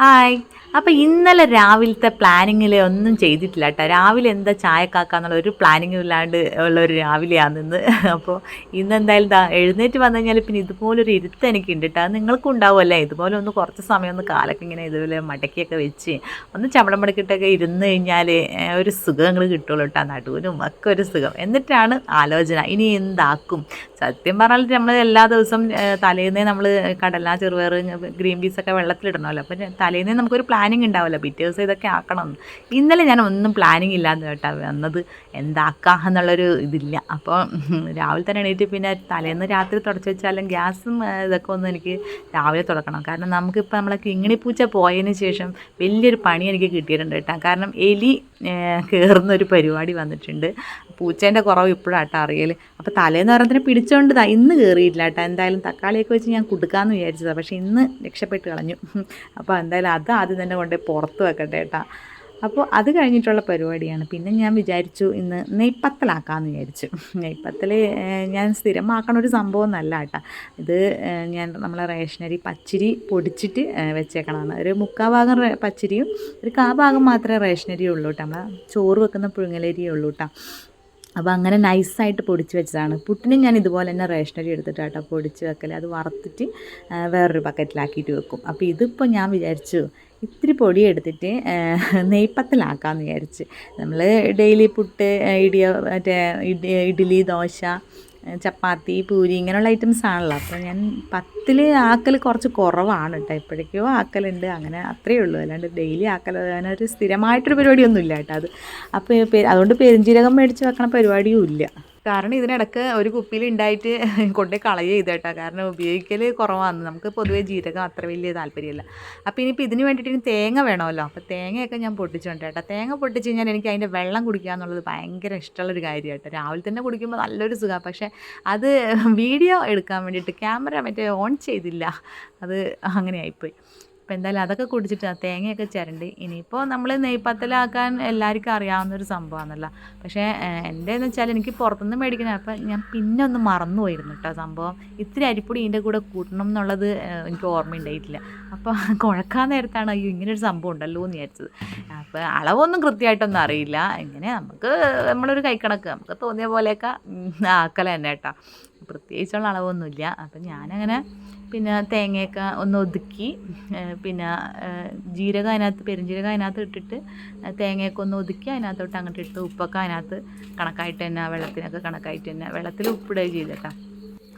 Hi. അപ്പോൾ ഇന്നലെ രാവിലത്തെ പ്ലാനിങ്ങിൽ ഒന്നും ചെയ്തിട്ടില്ല കേട്ടോ. രാവിലെ എന്താ ചായക്കാക്കാന്നുള്ള ഒരു പ്ലാനിങ്ങും ഇല്ലാണ്ട് ഉള്ള ഒരു രാവിലെയാണ് ഇന്ന്. അപ്പോൾ ഇന്നെന്തായാലും എഴുന്നേറ്റ് വന്നു കഴിഞ്ഞാൽ പിന്നെ ഇതുപോലൊരു ഇരുത്തം എനിക്കുണ്ട് കേട്ടോ. അത് നിങ്ങൾക്കും ഉണ്ടാവുമല്ലേ, ഇതുപോലെ ഒന്ന് കുറച്ച് സമയം ഒന്ന് കാലൊക്കെ ഇങ്ങനെ ഇതുപോലെ മടക്കിയൊക്കെ വെച്ച് ഒന്ന് ചമ്മടം മടക്കിയിട്ടൊക്കെ ഇരുന്ന് കഴിഞ്ഞാൽ ഒരു സുഖങ്ങൾ കിട്ടുള്ളൂ കേട്ടോ. നടുവിനും ഒക്കെ ഒരു സുഖം. എന്നിട്ടാണ് ആലോചന ഇനി എന്താക്കും. സത്യം പറഞ്ഞാൽ നമ്മൾ എല്ലാ ദിവസവും തലേന്നേ നമ്മൾ കടല, ചെറുപയർ, ഗ്രീൻ പീസൊക്കെ വെള്ളത്തിലിടണമല്ലോ. അപ്പം തലേന്നേ നമുക്കൊരു പ്ലാനിങ് ഉണ്ടാവുമല്ലോ, പിറ്റേ ദിവസം ഇതൊക്കെ ആക്കണമെന്ന്. ഇന്നലെ ഞാൻ ഒന്നും പ്ലാനിങ് ഇല്ലാന്ന് കേട്ടോ വന്നത്, എന്താക്കാം എന്നുള്ളൊരു ഇതില്ല. അപ്പോൾ രാവിലെ തന്നെ എണീറ്റ് പിന്നെ തലേന്ന് രാത്രി തുടച്ച് വെച്ചാലും ഗ്യാസും ഇതൊക്കെ ഒന്ന് എനിക്ക് രാവിലെ തുടക്കണം. കാരണം നമുക്കിപ്പോൾ നമ്മളെ കിങ്ങിണിപ്പൂച്ച പോയതിന് ശേഷം വലിയൊരു പണി എനിക്ക് കിട്ടിയിട്ടുണ്ട് കേട്ടോ. കാരണം എലി കയറുന്നൊരു പരിപാടി വന്നിട്ടുണ്ട്. പൂച്ചേൻ്റെ കുറവ് ഇപ്പോഴാട്ടോ അറിയൽ. അപ്പോൾ തലേന്ന് പറഞ്ഞതിനെ പിടിച്ചുകൊണ്ട് ഇന്ന് കയറിയില്ല കേട്ടോ. എന്തായാലും തക്കാളിയൊക്കെ വെച്ച് ഞാൻ കൊടുക്കാമെന്ന് വിചാരിച്ചതാണ്, പക്ഷേ ഇന്ന് രക്ഷപ്പെട്ട് കളഞ്ഞു. അപ്പോൾ എന്തായാലും അത് ആദ്യം തന്നെ കൊണ്ടുപോയി പുറത്ത് വെക്കട്ടെ കേട്ടോ. അപ്പോൾ അത് കഴിഞ്ഞിട്ടുള്ള പരിപാടിയാണ്. പിന്നെ ഞാൻ വിചാരിച്ചു ഇന്ന് നെയ്പ്പത്തലാക്കാമെന്ന് വിചാരിച്ചു. നെയ്പ്പത്തൽ ഞാൻ സ്ഥിരമാക്കണ ഒരു സംഭവം ഒന്നല്ല കേട്ടോ. ഇത് ഞാൻ നമ്മളെ റേഷനരി പച്ചരി പൊടിച്ചിട്ട് വെച്ചേക്കണതാണ്. ഒരു 3/4 ഭാഗം പച്ചരിയും ഒരു 1/4 ഭാഗം മാത്രമേ റേഷനരിയും ഉള്ളൂ കേട്ടോ. നമ്മളെ ചോറ് വെക്കുന്ന പുഴുങ്ങലരിയേ ഉള്ളൂ കേട്ടോ. അപ്പോൾ അങ്ങനെ നൈസായിട്ട് പൊടിച്ച് വെച്ചതാണ്. പുട്ടിനും ഞാൻ ഇതുപോലെ തന്നെ റേഷനരി എടുത്തിട്ട് കേട്ടോ പൊടിച്ച് വെക്കൽ. അത് വറുത്തിട്ട് വേറൊരു ബക്കറ്റിലാക്കിയിട്ട് വെക്കും. അപ്പോൾ ഇതിപ്പോൾ ഞാൻ വിചാരിച്ചു ഇത്തിരി പൊടി എടുത്തിട്ട് നെയ്പ്പത്തലാക്കാമെന്ന് വിചാരിച്ച്. നമ്മൾ ഡെയിലി പുട്ട്, മറ്റേ ഇഡ്ഡലി, ദോശ, ചപ്പാത്തി, പൂരി ഇങ്ങനെയുള്ള ഐറ്റംസ് ആണല്ലോ. അപ്പോൾ ഞാൻ പത്തിൽ ആക്കൽ കുറച്ച് കുറവാണ് കേട്ടോ. എപ്പോഴേക്കോ ആക്കലുണ്ട്, അങ്ങനെ അത്രയേ ഉള്ളൂ. അല്ലാണ്ട് ഡെയിലി ആക്കൽ അങ്ങനെ ഒരു സ്ഥിരമായിട്ടൊരു പരിപാടിയൊന്നും ഇല്ല കേട്ടോ. അപ്പോൾ അതുകൊണ്ട് പെരുംജീരകം മേടിച്ച് വെക്കണ പരിപാടിയും ഇല്ല. കാരണം ഇതിനിടയ്ക്ക് ഒരു കുപ്പിയിൽ ഉണ്ടായിട്ട് കൊണ്ടേ കളയുക ചെയ്ത് കേട്ടോ. കാരണം ഉപയോഗിക്കൽ കുറവാണ്. നമുക്ക് പൊതുവേ ജീരകം അത്ര വലിയ താല്പര്യമില്ല. അപ്പോൾ ഇനിയിപ്പോൾ ഇതിന് വേണ്ടിയിട്ട് ഇനി തേങ്ങ വേണമല്ലോ. അപ്പോൾ തേങ്ങയൊക്കെ ഞാൻ പൊട്ടിച്ചുകൊണ്ട് കേട്ടോ. തേങ്ങ പൊട്ടിച്ച് കഴിഞ്ഞാൽ എനിക്ക് അതിൻ്റെ വെള്ളം കുടിക്കുക എന്നുള്ളത് ഭയങ്കര ഇഷ്ടമുള്ളൊരു കാര്യം കേട്ടോ. രാവിലെ തന്നെ കുടിക്കുമ്പോൾ നല്ലൊരു സുഖമാണ്. പക്ഷേ അത് വീഡിയോ എടുക്കാൻ വേണ്ടിയിട്ട് ക്യാമറ ഓൺ ചെയ്തില്ല. അത് അങ്ങനെയായിപ്പോയി. അപ്പോൾ എന്തായാലും അതൊക്കെ കുടിച്ചിട്ട് തേങ്ങയൊക്കെ ചിരണ്ടി ഇനിയിപ്പോൾ നമ്മൾ നെയ്പ്പത്തലാക്കാൻ എല്ലാവർക്കും അറിയാവുന്നൊരു സംഭവമാണല്ലോ. പക്ഷേ എൻ്റെന്ന് വെച്ചാൽ എനിക്ക് പുറത്തുനിന്ന് മേടിക്കണം. അപ്പോൾ ഞാൻ പിന്നെ ഒന്ന് മറന്നു പോയിരുന്നു കേട്ടോ സംഭവം. ഇത്തിരി അരിപ്പൊടി ഇതിൻ്റെ കൂടെ കൂട്ടണം എന്നുള്ളത് എനിക്ക് ഓർമ്മയുണ്ടായിട്ടില്ല. അപ്പോൾ കുഴക്കാൻ നേരത്താണ് അയ്യോ ഇങ്ങനൊരു സംഭവം ഉണ്ടല്ലോ എന്ന് വിചാരിച്ചത്. അപ്പോൾ അളവൊന്നും കൃത്യമായിട്ടൊന്നും അറിയില്ല. ഇങ്ങനെ നമ്മളൊരു കൈക്കണക്ക് നമുക്ക് തോന്നിയ പോലെയൊക്കെ ആക്കല തന്നെ കേട്ടോ. പ്രത്യേകിച്ചുള്ള അളവൊന്നുമില്ല. അപ്പം ഞാനങ്ങനെ പിന്നെ തേങ്ങയൊക്കെ ഒന്ന് ഒതുക്കി, പിന്നെ ജീരകം അതിനകത്ത്, പെരുംജീരകം അതിനകത്ത് ഇട്ടിട്ട് തേങ്ങയൊക്കെ ഒന്ന് ഒതുക്കി അതിനകത്തോട്ട് അങ്ങോട്ട് ഇട്ട് ഉപ്പൊക്കെ അതിനകത്ത് കണക്കായിട്ട് തന്നെ, വെള്ളത്തിനൊക്കെ കണക്കായിട്ട് തന്നെ, വെള്ളത്തിൽ ഉപ്പിടുകയും ചെയ്തിട്ടാ.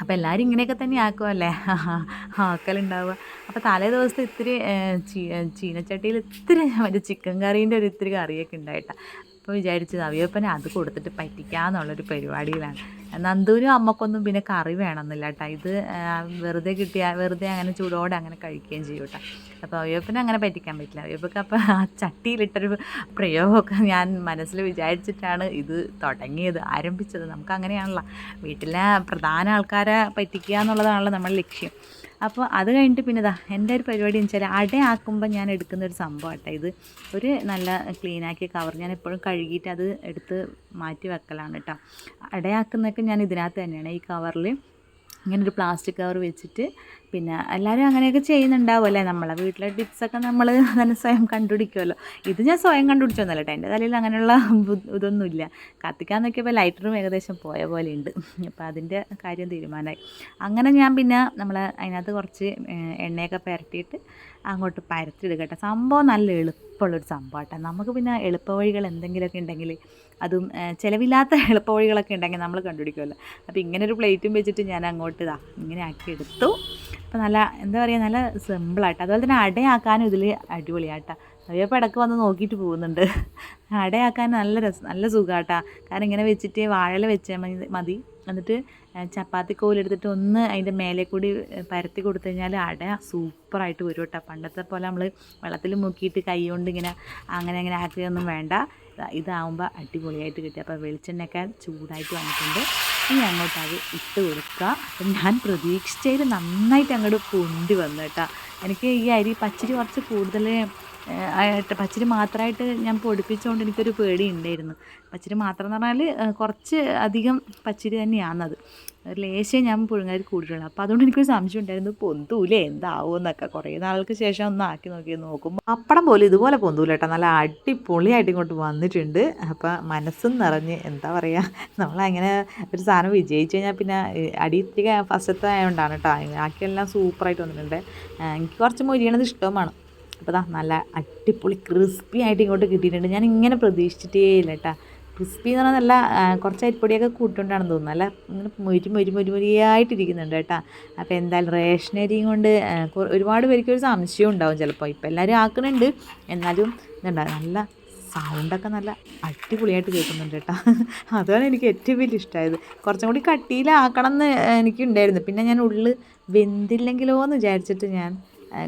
അപ്പോൾ എല്ലാവരും ഇങ്ങനെയൊക്കെ തന്നെ ആക്കുമല്ലേ ആക്കലുണ്ടാവുക. അപ്പോൾ തലേ ദിവസത്തെ ഇത്തിരി ചീനച്ചട്ടിയിൽ ഇത്തിരി മറ്റേ ചിക്കൻ കറീൻ്റെ ഒരു ഇത്തിരി കറിയൊക്കെ ഉണ്ടായിട്ടാ. അപ്പോൾ വിചാരിച്ചത് അവിയപ്പനെ അത് കൊടുത്തിട്ട് പറ്റിക്കാന്നുള്ളൊരു പരിപാടിയിലാണ്. നന്ദുവിനും അമ്മക്കൊന്നും പിന്നെ കറി വേണമെന്നില്ല കേട്ടോ. ഇത് വെറുതെ അങ്ങനെ ചൂടോടെ അങ്ങനെ കഴിക്കുകയും ചെയ്യും കേട്ടോ. അപ്പോൾ അവിയപ്പനെ അങ്ങനെ പറ്റിക്കാൻ പറ്റില്ല. അവിയപ്പൊക്കെ അപ്പോൾ ആ ചട്ടിയിലിട്ടൊരു പ്രയോഗമൊക്കെ ഞാൻ മനസ്സിൽ വിചാരിച്ചിട്ടാണ് ഇത് തുടങ്ങിയത്, ആരംഭിച്ചത്. നമുക്കങ്ങനെയാണല്ലോ, വീട്ടിലെ പ്രധാന ആൾക്കാരെ പറ്റിക്കുക എന്നുള്ളതാണല്ലോ നമ്മുടെ ലക്ഷ്യം. അപ്പോൾ അത് കഴിഞ്ഞിട്ട് പിന്നെ എൻ്റെ ഒരു പരിപാടി എന്ന് വെച്ചാൽ അടയാക്കുമ്പോൾ ഞാൻ എടുക്കുന്നൊരു സംഭവം കേട്ടോ. ഇത് ഒരു നല്ല ക്ലീനാക്കിയ കവർ ഞാൻ എപ്പോഴും കഴുകിയിട്ട് അത് എടുത്ത് മാറ്റി വെക്കലാണ് കേട്ടോ. അടയാക്കുന്നതൊക്കെ ഞാൻ ഇതിനകത്ത് തന്നെയാണ്, ഈ കവറിൽ ഇങ്ങനൊരു പ്ലാസ്റ്റിക് കവർ വെച്ചിട്ട്. പിന്നെ എല്ലാവരും അങ്ങനെയൊക്കെ ചെയ്യുന്നുണ്ടാവുമല്ലേ. നമ്മളെ വീട്ടിലെ ടിപ്സൊക്കെ നമ്മൾ തന്നെ സ്വയം കണ്ടുപിടിക്കുമല്ലോ. ഇത് ഞാൻ സ്വയം കണ്ടുപിടിച്ചൊന്നുമല്ല കേട്ടോ. എൻ്റെ തലയിൽ അങ്ങനെയുള്ള ഇതൊന്നുമില്ല. കത്തിക്കാൻ നോക്കിയപ്പോൾ ലൈറ്ററും ഏകദേശം പോയ പോലെ ഉണ്ട്. അപ്പോൾ അതിൻ്റെ കാര്യം തീരുമാനമായി. അങ്ങനെ ഞാൻ പിന്നെ അതിനകത്ത് കുറച്ച് എണ്ണയൊക്കെ പുരട്ടിയിട്ട് അങ്ങോട്ട് പരത്തിയിടുക കേട്ടോ. സംഭവം നല്ല എളുപ്പമുള്ളൊരു സംഭവം കേട്ടോ. നമുക്ക് പിന്നെ എളുപ്പവഴികൾ എന്തെങ്കിലുമൊക്കെ ഉണ്ടെങ്കിൽ, അതും ചിലവില്ലാത്ത എളുപ്പവഴികളൊക്കെ ഉണ്ടെങ്കിൽ നമ്മൾ കണ്ടുപിടിക്കുമല്ലോ. അപ്പോൾ ഇങ്ങനൊരു പ്ലേറ്റും വെച്ചിട്ട് ഞാൻ അങ്ങോട്ട് ഇങ്ങനെ ആക്കി എടുത്തു. അപ്പോൾ നല്ല എന്താ പറയുക, നല്ല സിമ്പിളായിട്ട്. അതുപോലെ തന്നെ അടയാക്കാനും ഇതിൽ അടിപൊളിയാട്ടോ. അവയപ്പോൾ ഇടയ്ക്ക് വന്ന് നോക്കിയിട്ട് പോകുന്നുണ്ട്. അടയാക്കാൻ നല്ല സുഖമാട്ടോ. കാരണം ഇങ്ങനെ വെച്ചിട്ട് വാഴയില വെച്ചാൽ മതി. എന്നിട്ട് ചപ്പാത്തി കോലെടുത്തിട്ട് ഒന്ന് അതിൻ്റെ മേലെ കൂടി പരത്തി കൊടുത്തു കഴിഞ്ഞാൽ അട സൂപ്പറായിട്ട് വരും കേട്ടോ. പണ്ടത്തെ പോലെ നമ്മൾ വെള്ളത്തിൽ മുക്കിയിട്ട് കൈ കൊണ്ട് അങ്ങനെ ആക്കുകയൊന്നും വേണ്ട. ഇതാവുമ്പോൾ അടിപൊളിയായിട്ട് കിട്ടും. അപ്പോൾ വെളിച്ചെണ്ണയൊക്കെ ചൂടായിട്ട് വന്നിട്ടുണ്ട്. ഇനി അങ്ങോട്ട് അത് ഇട്ട് കൊടുക്കുക. അപ്പം ഞാൻ പ്രതീക്ഷിച്ചതിൽ നന്നായിട്ട് അങ്ങോട്ട് പൊന്തി വന്നു കേട്ടോ. എനിക്ക് ഈ പച്ചരി കുറച്ച് കൂടുതൽ പച്ചരി മാത്രമായിട്ട് ഞാൻ പൊടിപ്പിച്ചുകൊണ്ട് എനിക്കൊരു പേടി ഉണ്ടായിരുന്നു. പച്ചരി മാത്രം എന്ന് പറഞ്ഞാൽ കുറച്ച് അധികം പച്ചരി തന്നെയാണത്. ഒരു ലേശം ഞാൻ പുഴുങ്ങാരി കൂടിയിട്ടുള്ളൂ. അപ്പോൾ അതുകൊണ്ട് എനിക്കൊരു സംശയം ഉണ്ടായിരുന്നു, പൊന്തൂലേ എന്താവുമെന്നൊക്കെ. കുറേ നാൾക്ക് ശേഷം ഒന്ന് ആക്കി നോക്കുമ്പോൾ പപ്പടം പോലും ഇതുപോലെ പൊന്തൂല കേട്ടോ. നല്ല അടിപൊളിയായിട്ട് ഇങ്ങോട്ട് വന്നിട്ടുണ്ട്. അപ്പോൾ മനസ്സും നിറഞ്ഞ്, എന്താ പറയുക, നമ്മളങ്ങനെ ഒരു സാധനം വിജയിച്ചു കഴിഞ്ഞാൽ പിന്നെ അടിയിത്തിരി ഫസ്റ്റത്തെ ആയതുകൊണ്ടാണ് കേട്ടോ. ബാക്കിയെല്ലാം സൂപ്പറായിട്ട് വന്നിട്ടുണ്ട്. എനിക്ക് കുറച്ച് മൊരിയണത് ഇഷ്ടവുമാണ്. അപ്പോൾ നല്ല അടിപൊളി ക്രിസ്പി ആയിട്ട് ഇങ്ങോട്ട് കിട്ടിയിട്ടുണ്ട്. ഞാൻ ഇങ്ങനെ പ്രതീക്ഷിച്ചിട്ടേ ഇല്ല കേട്ടോ. ക്രിസ്പി എന്ന് പറഞ്ഞാൽ നല്ല കുറച്ച് അരിപ്പൊടിയൊക്കെ കൂട്ടുകൊണ്ടാണെന്ന് തോന്നുന്നു. നല്ല ഇങ്ങനെ മൊരിയായിട്ടിരിക്കുന്നുണ്ട് കേട്ടോ. അപ്പോൾ എന്തായാലും റേഷനരിയും കൊണ്ട് ഒരുപാട് പേർക്ക് ഒരു സംശയം ഉണ്ടാവും ചിലപ്പോൾ. ഇപ്പോൾ എല്ലാവരും ആക്കുന്നുണ്ട്, എന്നാലും ഇതുണ്ടാവും നല്ല സൗണ്ടൊക്കെ നല്ല അടിപൊളിയായിട്ട് കേൾക്കുന്നുണ്ട് കേട്ടോ. അതാണ് എനിക്ക് ഏറ്റവും വലിയ ഇഷ്ടമായത്. കുറച്ചും കൂടി കട്ടിയിലാക്കണം എന്ന് എനിക്കുണ്ടായിരുന്നു. പിന്നെ ഞാൻ ഉള്ളിൽ വെന്തില്ലെങ്കിലോ എന്ന് വിചാരിച്ചിട്ട് ഞാൻ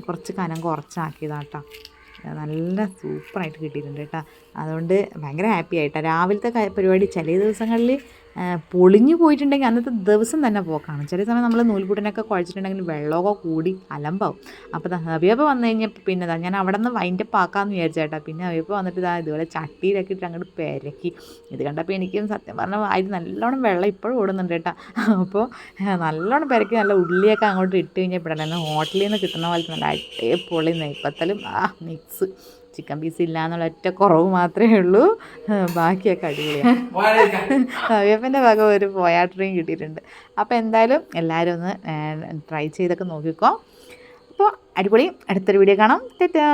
കുറച്ച് കനം കുറച്ചാക്കിയതാണ് കേട്ടോ. നല്ല സൂപ്പറായിട്ട് കിട്ടിയിട്ടുണ്ട് കേട്ടോ. അതുകൊണ്ട് ഭയങ്കര ഹാപ്പി ആയിട്ടാണ്. രാവിലത്തെ പരിപാടി ചില ദിവസങ്ങളിൽ പൊളിഞ്ഞു പോയിട്ടുണ്ടെങ്കിൽ അന്നത്തെ ദിവസം തന്നെ പോക്കാണ്. ചില സമയം നമ്മൾ നൂൽപുട്ടിനൊക്കെ കുഴച്ചിട്ടുണ്ടെങ്കിൽ വെള്ളമൊക്കെ കൂടി അലമ്പാവും. അപ്പോൾ അവിയപ്പോൾ വന്നു കഴിഞ്ഞപ്പോൾ പിന്നെ ഞാൻ അവിടെ നിന്ന് വൈൻഡപ്പ് ആക്കാമെന്ന് വിചാരിച്ചേട്ടാ. പിന്നെ അവിയപ്പോൾ വന്നിട്ട് ഇതുപോലെ ചട്ടിയിലൊക്കെ ഇട്ട് അങ്ങോട്ട് പെരക്കി. ഇത് കണ്ടപ്പോൾ എനിക്കും സത്യം പറഞ്ഞാൽ അതിൽ നല്ലോണം വെള്ളം ഇപ്പോഴും ഓടുന്നുണ്ട് കേട്ടോ. അപ്പോൾ നല്ലോണം പെരക്കി നല്ല ഉള്ളിയൊക്കെ അങ്ങോട്ട് ഇട്ട് കഴിഞ്ഞപ്പോഴല്ലേ ഹോട്ടലിൽ നിന്ന് കിട്ടുന്ന പോലത്തെ നല്ല അടിപൊളി നെയ്പ്പത്തലും മിക്സ്. ചിക്കൻ പീസ് ഇല്ല എന്നുള്ള ഒറ്റ കുറവ് മാത്രമേ ഉള്ളൂ. ബാക്കിയൊക്കെ അടിപൊളിയാണ്. അവിയപ്പൻ്റെ ഭാഗം ഒരു പോയാട്ടറിയും കിട്ടിയിട്ടുണ്ട്. അപ്പോൾ എന്തായാലും എല്ലാവരും ഒന്ന് ട്രൈ ചെയ്തൊക്കെ നോക്കിക്കോ. അപ്പോൾ അടിപൊളി. അടുത്തൊരു വീഡിയോ കാണാം. ടാറ്റാ.